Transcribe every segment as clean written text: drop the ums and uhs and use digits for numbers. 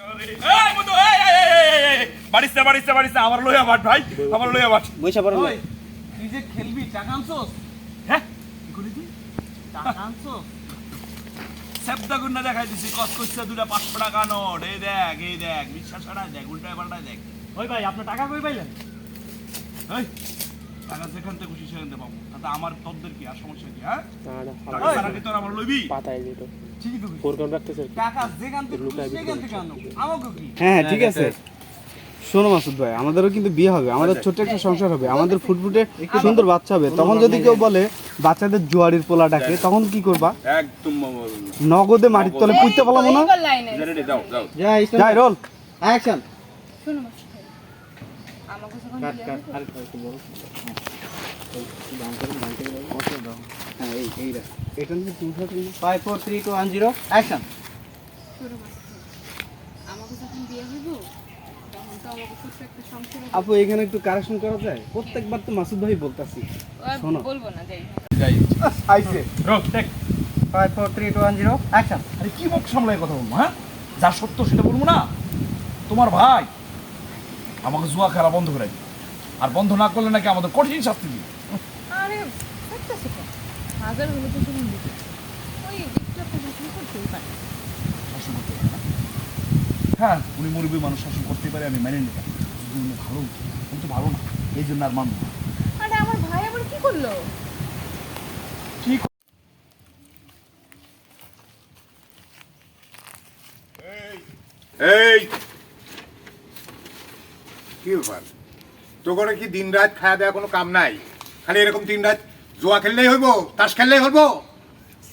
আমার লইয়া বাট ভাই, আমার লইয়া বাট। বইসা পড়েন না। তুই যে খেলবি টাকা আনছস? হ্যাঁ কি করি তুই টাকা আনছস? সেপ্তা গুন্না দেখাই দিছি, কত কইছে দুটা 500 টাকা নোট। এই দেখ বিশ্বাস করা, দেখ উল্টায় পাল্টায় দেখ। ওই ভাই আপনার টাকা কই পাইলেন? এই টাকা যেখান থেকে খুশি সেখান থেকে পাবো, তাতে আমার তোদের কি আর সমস্যা কি? হ্যাঁ টাকা টাকা ছাড়া কি তোর আমার লইবি? পাতায় দিত ঠিকই তো কইছিস। ফোরকাউন্ট রাখতেছে। টাকা যেখান থেকে খুশি সেখান থেকে আনো, আমাকে কি? হ্যাঁ ঠিক আছে। শোনো মাসুদ ভাই, আমাদেরও কিন্তু বিয়ে হবে, আমাদের ছোট্ট একটা সংসার হবে, আমাদের ফুটফুটে সুন্দর বাচ্চা হবে। তখন যদি কেউ বলে বাচ্চাদের জুয়ারির পোলা ডাকে, তখন কি করবা? একদম নগদে মাটির তলে পুঁততে পারলাম না। যাও যাও। যাই রোল অ্যাকশন। শোনো মাসুদ ভাই, আমাকে যখন কাট বিয়ে কাট হবে, আর একটু বড়। হ্যাঁ এই রে। এটা নিয়ে তুমি 5 4 3 2 1 0 অ্যাকশন। শোনো মাসুদ ভাই, আমাকে যখন বিয়ে হইব তখন তো আমাকে ছোট্ট একটা সংসার হবে। আপু এখানে একটু কারেকশন করা যায়? প্রত্যেকবার তো মাসুদ ভাই বলতাছি। আর শোনো। বলবো না, যাই হোক। যাই। আইছে রোল টেক। 5 4 3 2 1 0 অ্যাকশন। আরে কি মুখ সামলায় কথা বলবো? হ্যাঁ যা সত্য সেটা বলবো না? তোমার ভাই আমাকে জুয়া খেলা বন্ধ করে দিই, আর বন্ধ না করলে নাকি আমাদের কঠিন শাস্তি দিবে। আরে একটা সেকেন্ড, হাজার হলে তো শুনুন দিতে ওই একটু একটা শাসন করতেই পারে। শাসন করতে পারে না? হ্যাঁ উনি মুরব্বী মানুষ, শাসন করতেই পারে, আমি মেনে নিতাম। যদি উনি ভালো হতো, কিন্তু ভালো না, এই জন্য আর মানব না। আরে আমার ভাই আবার কি করলো? ঠিক এই কি ব্যাপার, তোর কি দিন রাত খাওয়া দেওয়া কোনো কাম নাই? খালি এরকম দিন রাত জুয়া খেললেই হইব, তাস খেললেই হইব?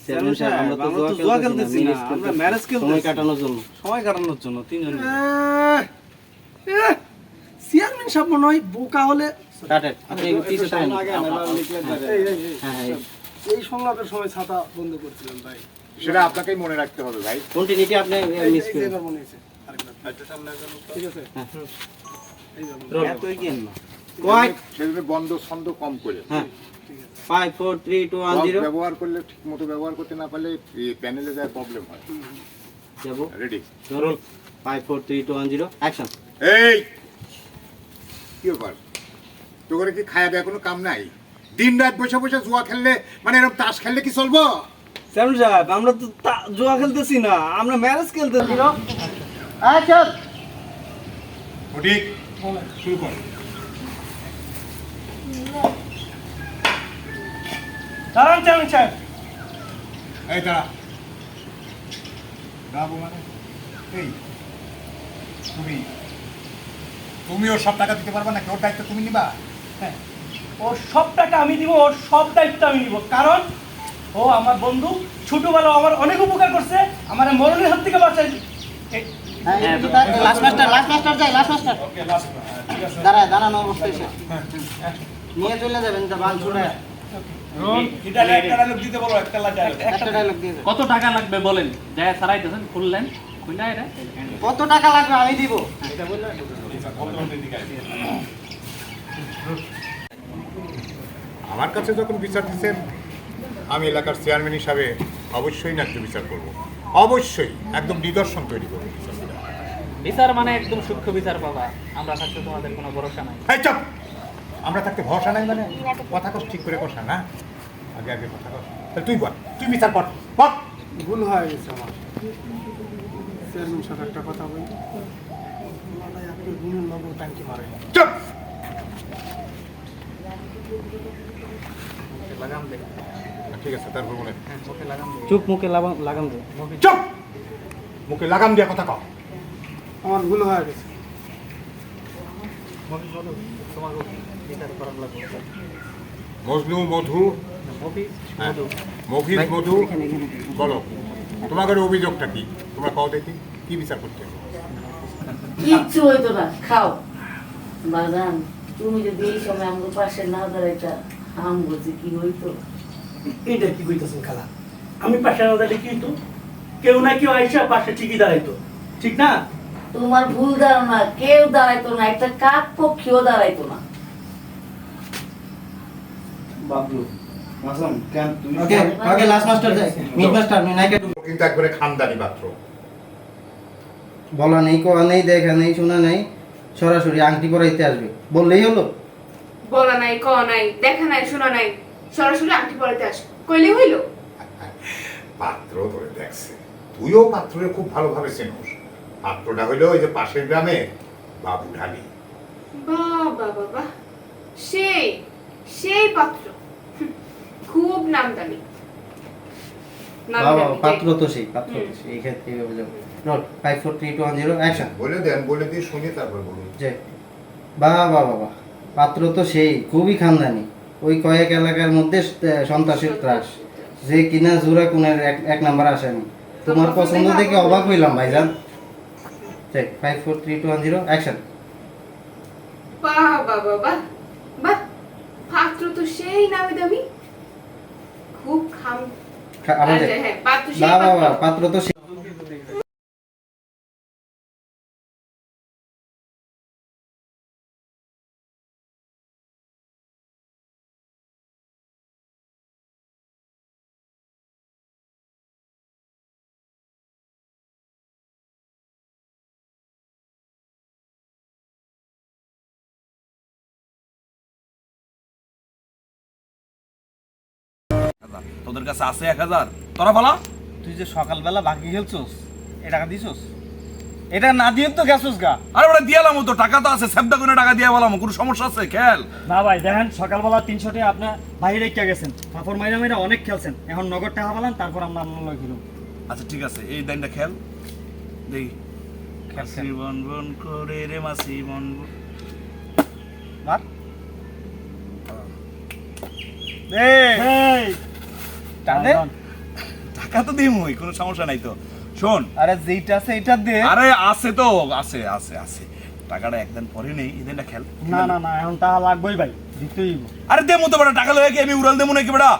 চেয়ারম্যান সাহেব, আমরা তো জুয়া খেলতেছি না, আমরা ম্যারেজ খেলতেছি সময় কাটানোর জন্য। সময় কাটানোর জন্য তিনজন। চেয়ারম্যান সাহেব মনে হয় বোকা হলে কাটেন আপনি পিছে টাইম। হ্যাঁ এই সংলাপের সময় ছাতা বন্ধ করছিলাম ভাই। সেটা আপনাকেই মনে রাখতে হবে ভাই। কন্টিনিউটি আপনি মিস করেন। এবার মনে হয়েছে আরেকটা সামনে আসুন, ঠিক আছে? এত এগিয়ে না। কয় সেগুলো বন্ধ ছন্দ কম করে। হ্যাঁ 5 4 3 2 1 0 ব্যবহার করলে ঠিক মতো ব্যবহার করতে না পারলে প্যানেলে যায় প্রবলেম হয়। যাব। Ready roll 5 4 3 2 1 0 action. এই কি ব্যাপার, তোর কি খাওয়া দেওয়া কোনো কাম নাই? দিন রাত বসে বসে জুয়া খেললে, মানে এরকম তাস খেললে কি চলবো? চেয়ারম্যান সাহেব, আমরা তো জুয়া খেলতেছি না, আমরা ম্যারেজ খেলতেছি। অ্যাকশন। ঠিক শুরু কর। দাঁড়ান চেয়ারম্যান সাহেব। এই দাঁড়া দাঁড়াবো মানে এই তুমি ওর সব টাকা দিতে পারবা নাকি? ওর দায়িত্ব তুমি নিবা? হ্যাঁ, ওর সব টাকা আমি দিব, ওর সব দায়িত্ব আমি নিব, কারণ ও আমার বন্ধু, ছোটবেলা আমার অনেক উপকার করছে, আমার মরণের হাত থেকে বাঁচাই। লাস্ট মাস্টার যাই, লাস্ট মাস্টার ওকে লাস্ট। ঠিক আছে দাঁড়ানো অবস্থায় এসে নিয়ে চলে যাবেন তা বাল ছুড়ে। রোল এটা একটা ডায়লগ দিতে বলো, একটা ডায়লগ। একটা ডায়লগ দিয়ে দেন। কত টাকা লাগবে বলেন, যায় সারাইতেছেন খুললেন খুলনা এটা কত টাকা লাগবে আমি দিব। আমার কাছে যখন বিচার দিচ্ছেন, আমি এলাকার চেয়ারম্যান হিসাবে অবশ্যই ন্যায্য বিচার করব, অবশ্যই একদম নিদর্শন তৈরি করবো। বিচার মানে একদম সূক্ষ্ম বিচার পাবা, আমরা থাকতে তোমাদের কোনো ভরসা নাই। এই চপ, আমরা থাকতে ভরসা নাই মানে? কথা কস ঠিক করে কষা না, আগে আগে কথা কস। তাহলে তুই বল, তুই বিচার কর বল। ভুল হয়ে গেছে আমার। চেয়ারম্যান সাহেব একটা কথা বলি, আপনি গুণের নগর টাঙ্কি মারে। চুপ। লাগাম দে, ঠিক আছে, তারপর বলে মুখে লাগাম দে। চুপ মুখে লাগাম দে। চুপ, মুখে লাগাম দিয়ে কথা কও। আমার ভুল হয়ে গেছে। তোমার বিচার করার লাগবে। মজনু মধু, মফিজ হ্যাঁ, মধু, মফিজ মধু, বলো তোমাদের অভিযোগটা কি? তোমরা কও দেখি, কি বিচার করতে হবে? কিচ্ছু হইতো না, খাও বাজান। তুমি যদি এই সময় আমাদের পাশে না দাঁড়াইতা, আম বলছি কি হইতো? এইটা কি কইতেছেন খালা? আমি পাশে না দাঁড়ালে কি হইতো? কেউ না কেউ আইসা পাশে ঠিকই দাঁড়াইতো, ঠিক না? তোমার ভুল ধারণা, কেউ দাঁড়াইতো না, একটা কাক পক্ষীও দাঁড়াইতো না। বাবলু মাসুম কেন তুমি? ওকে ওকে লাস্ট মাস্টার যাই, মিড মাস্টার মি নাইকে। কিন্তু একবারে খানদানি পাত্র, বলা নেই, কোয়া নেই, দেখা নেই, শোনা নেই, সরাসরি আংটি পরাইতে আসবে বললেই হলো। বলা নাই, ক নাই, দেখা নাই, শোনা নাই, সরাসরি আংটি পরাইতে আস কইলে হইল। পাত্র ধরে দেখছে, তুইও পাত্ররে খুব ভালোভাবে চেনোস। পাত্রটা হইলো ওই যে পাশের গ্রামে বাবু ঢালি। বাবা বাবা, সেই সেই পাত্র, খুব নামদানি। বাবা পাত্র তো সেই, পাত্র তো সেই, এই ক্ষেত্রে এইভাবে যাবো। Note 5 4 3 2 1 0 action. বলে দেন, বলে দিয়ে শুনি তারপর বলুন। যে বাবা বাবা, পাত্র তো সেই, খুবই খানদানি, ওই কয়েক এলাকার মধ্যে সন্ত্রাসের ত্রাস, যে কিনা জোড়া কোনের এক নাম্বার আসেনি। তোমার পছন্দ দেখে অবাক হইলাম ভাইজান। 5 4 3 2 1 0 অ্যাকশন। বাবা বাবা, বাহ, পাত্র তো সেই নামে দামি, খুব খাম। আমাদের হ্যাঁ, পাত্র সেই বাবা পাত্র। বাবা, পাত্র তো সেই। তোদের কাছে আছে 1000, তোরা বলা। তুই যে সকালবেলা বাকি খেলছোস, এ টাকা দিছোস? এটা না দিয়ে তো গেছোস গা। আরে ওটা দিয়ালাম, তো টাকা তো আছে, সেবদা করে টাকা দিয়ে বলাম, কোনো সমস্যা আছে? খেল। না ভাই দেখেন, সকালবেলা 300 টাকা আপনার বাইরে রেখে গেছেন, ফাফর মাইরা মাইরা অনেক খেলছেন, এখন নগদ টাকা পেলেন, তারপর আমরা আপনার লয় খেলুন। আচ্ছা ঠিক আছে, এই দাইনটা খেল দেখি। খেলছি বন বন করে রে মাসি বন বন। মার। এই টানে। টাকা তো দিমই, কোনো সমস্যা নাই তো। শোন, আরে যেইটা আছে এটা দে। আরে আছে তো, আছে আছে আছে, টাকাটা একদিন পরে নেই, এই দিনটা খেল। না না না, এখন টাকা লাগবেই ভাই, দিতেই হইব। আরে দেমু তো বেটা, টাকা লয়ে কি আমি উড়াল দেমু নাকি বেটা?